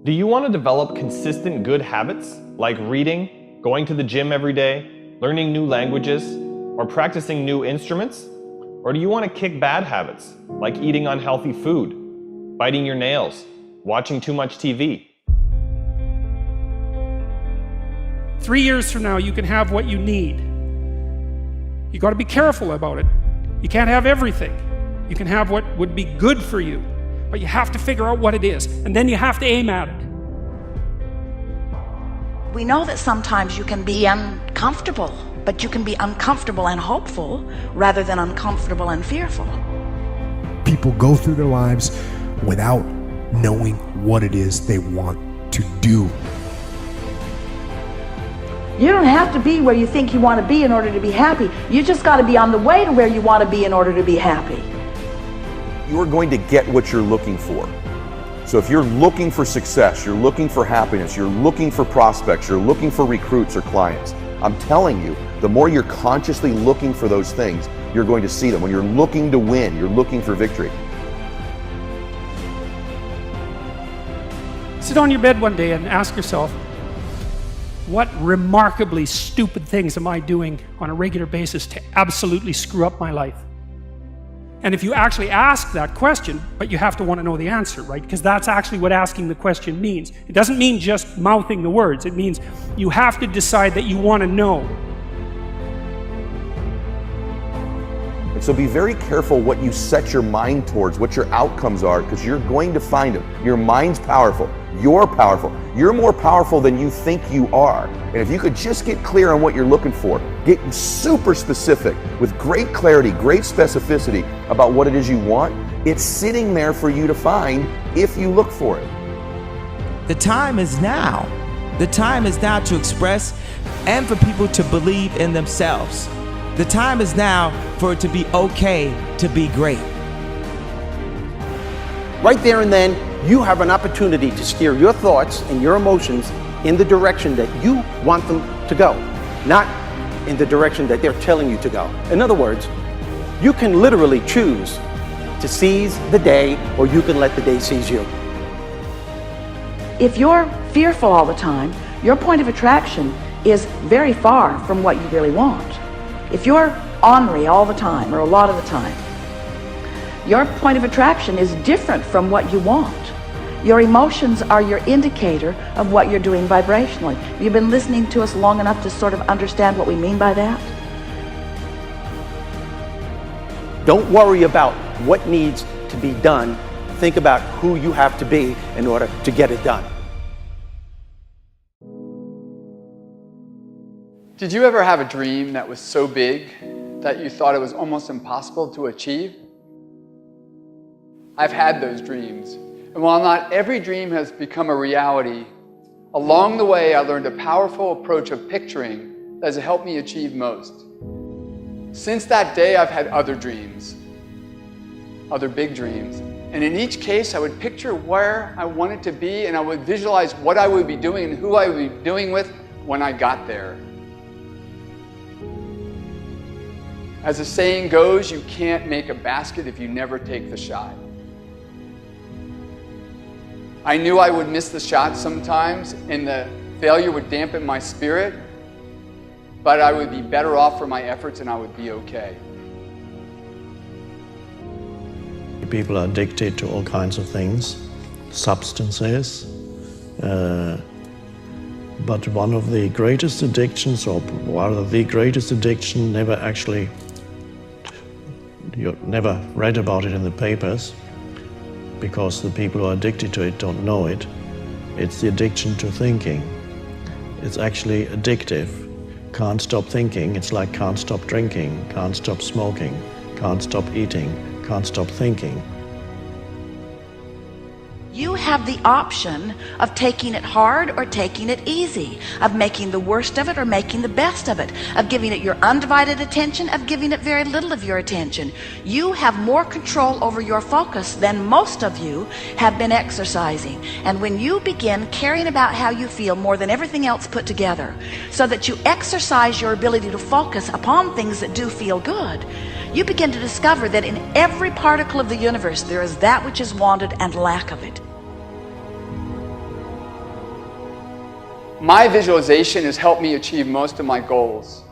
Do you want to develop consistent good habits like reading, going to the gym every day, learning new languages, or practicing new instruments? Or do you want to kick bad habits like eating unhealthy food, biting your nails, watching too much TV? 3 years from now, you can have what you need. You got to be careful about it. You can't have everything. You can have what would be good for you, but you have to figure out what it is, and then you have to aim at it. We know that sometimes you can be uncomfortable, but you can be uncomfortable and hopeful rather than uncomfortable and fearful. People go through their lives without knowing what it is they want to do. You don't have to be where you think you want to be in order to be happy. You just got to be on the way to where you want to be in order to be happy. You are going to get what you're looking for. So if you're looking for success, you're looking for happiness, you're looking for prospects, you're looking for recruits or clients, I'm telling you, the more you're consciously looking for those things, you're going to see them. When you're looking to win, you're looking for victory. Sit on your bed one day and ask yourself, what remarkably stupid things am I doing on a regular basis to absolutely screw up my life? And if you actually ask that question, but you have to want to know the answer, right? Because that's actually what asking the question means. It doesn't mean just mouthing the words. It means you have to decide that you want to know. And so be very careful what you set your mind towards, what your outcomes are, because you're going to find them. Your mind's powerful. You're powerful. You're more powerful than you think you are. And if you could just get clear on what you're looking for, get super specific with great clarity, great specificity about what it is you want, it's sitting there for you to find if you look for it. The time is now. The time is now to express and for people to believe in themselves. The time is now for it to be okay to be great. Right there and then, you have an opportunity to steer your thoughts and your emotions in the direction that you want them to go, not in the direction that they're telling you to go. In other words, you can literally choose to seize the day, or you can let the day seize you. If you're fearful all the time, your point of attraction is very far from what you really want. If you're ornery all the time, or a lot of the time, your point of attraction is different from what you want. Your emotions are your indicator of what you're doing vibrationally. You've been listening to us long enough to sort of understand what we mean by that? Don't worry about what needs to be done. Think about who you have to be in order to get it done. Did you ever have a dream that was so big that you thought it was almost impossible to achieve? I've had those dreams. And while not every dream has become a reality, along the way I learned a powerful approach of picturing that has helped me achieve most. Since that day, I've had other dreams, other big dreams. And in each case, I would picture where I wanted to be, and I would visualize what I would be doing and who I would be doing with when I got there. As the saying goes, you can't make a basket if you never take the shot. I knew I would miss the shot sometimes, and the failure would dampen my spirit, but I would be better off for my efforts and I would be okay. People are addicted to all kinds of things, substances, but one of the greatest addictions, or rather the greatest addiction, you never read about it in the papers, because the people who are addicted to it don't know it. It's the addiction to thinking. It's actually addictive. Can't stop thinking. It's like can't stop drinking, can't stop smoking, can't stop eating, can't stop thinking. You have the option of taking it hard or taking it easy, of making the worst of it or making the best of it, of giving it your undivided attention, of giving it very little of your attention. You have more control over your focus than most of you have been exercising. And when you begin caring about how you feel more than everything else put together, so that you exercise your ability to focus upon things that do feel good, you begin to discover that in every particle of the universe there is that which is wanted and lack of it. My visualization has helped me achieve most of my goals.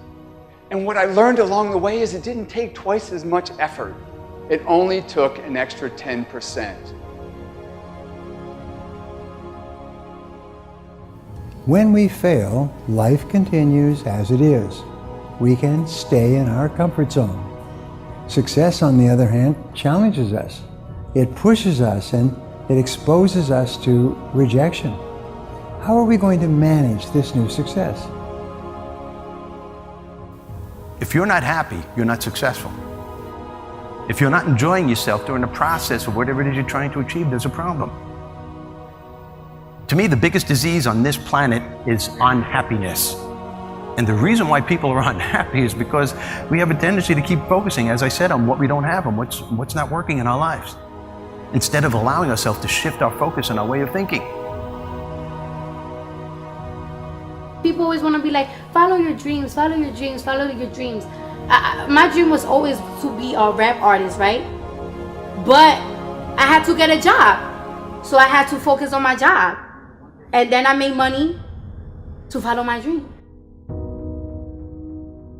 And what I learned along the way is it didn't take twice as much effort. It only took an extra 10%. When we fail, life continues as it is. We can stay in our comfort zone. Success, on the other hand, challenges us. It pushes us and it exposes us to rejection. How are we going to manage this new success? If you're not happy, you're not successful. If you're not enjoying yourself during the process of whatever it is you're trying to achieve, there's a problem. To me, the biggest disease on this planet is unhappiness. And the reason why people are unhappy is because we have a tendency to keep focusing, as I said, on what we don't have and what's not working in our lives, instead of allowing ourselves to shift our focus and our way of thinking. People always want to be like, follow your dreams, follow your dreams, follow your dreams. My dream was always to be a rap artist, right? But I had to get a job. So I had to focus on my job. And then I made money to follow my dream.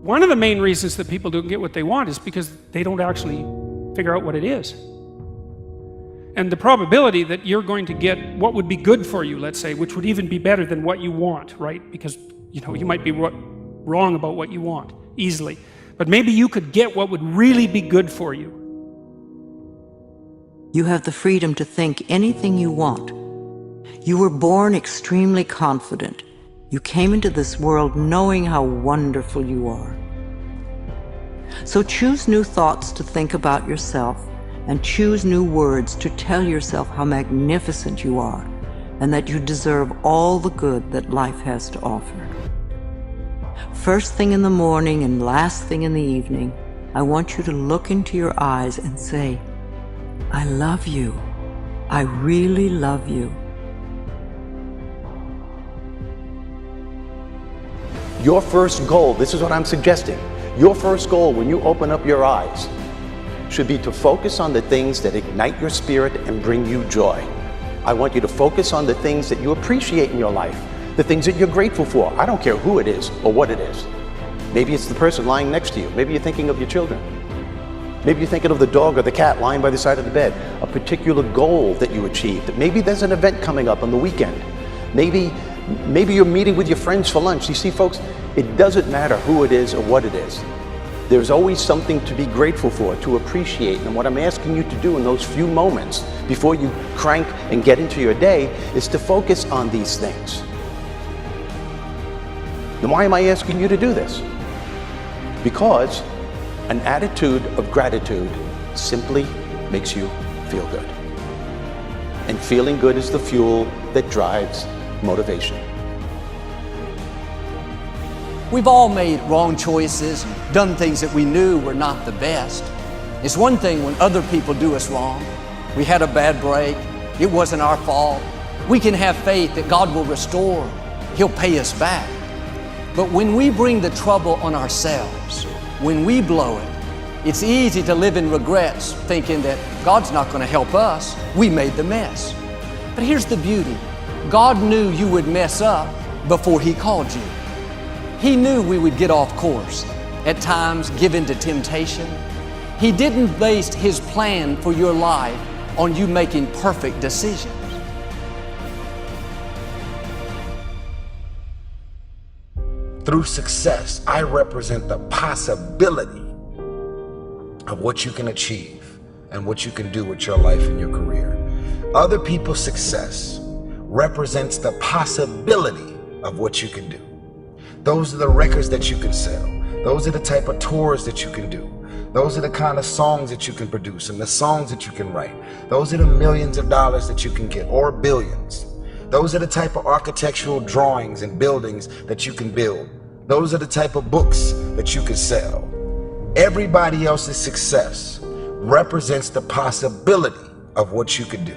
One of the main reasons that people don't get what they want is because they don't actually figure out what it is. And the probability that you're going to get what would be good for you, let's say, which would even be better than what you want, right? Because, you know, you might be wrong about what you want easily. But maybe you could get what would really be good for you. You have the freedom to think anything you want. You were born extremely confident. You came into this world knowing how wonderful you are. So choose new thoughts to think about yourself, and choose new words to tell yourself how magnificent you are, and that you deserve all the good that life has to offer. First thing in the morning and last thing in the evening, I want you to look into your eyes and say, I love you. I really love you. Your first goal, this is what I'm suggesting, your first goal when you open up your eyes should be to focus on the things that ignite your spirit and bring you joy. I want you to focus on the things that you appreciate in your life, the things that you're grateful for. I don't care who it is or what it is. Maybe it's the person lying next to you. Maybe you're thinking of your children. Maybe you're thinking of the dog or the cat lying by the side of the bed, a particular goal that you achieved. Maybe there's an event coming up on the weekend. Maybe you're meeting with your friends for lunch. You see, folks, it doesn't matter who it is or what it is. There's always something to be grateful for, to appreciate. And what I'm asking you to do in those few moments before you crank and get into your day is to focus on these things. Then why am I asking you to do this? Because an attitude of gratitude simply makes you feel good. And feeling good is the fuel that drives motivation. We've all made wrong choices, done things that we knew were not the best. It's one thing when other people do us wrong. We had a bad break. It wasn't our fault. We can have faith that God will restore. He'll pay us back. But when we bring the trouble on ourselves, when we blow it, it's easy to live in regrets, thinking that God's not going to help us. We made the mess. But here's the beauty. God knew you would mess up before He called you. He knew we would get off course, at times give in to temptation. He didn't base His plan for your life on you making perfect decisions. Through success, I represent the possibility of what you can achieve and what you can do with your life and your career. Other people's success represents the possibility of what you can do. Those are the records that you can sell. Those are the type of tours that you can do. Those are the kind of songs that you can produce and the songs that you can write. Those are the millions of dollars that you can get, or billions. Those are the type of architectural drawings and buildings that you can build. Those are the type of books that you can sell. Everybody else's success represents the possibility of what you could do.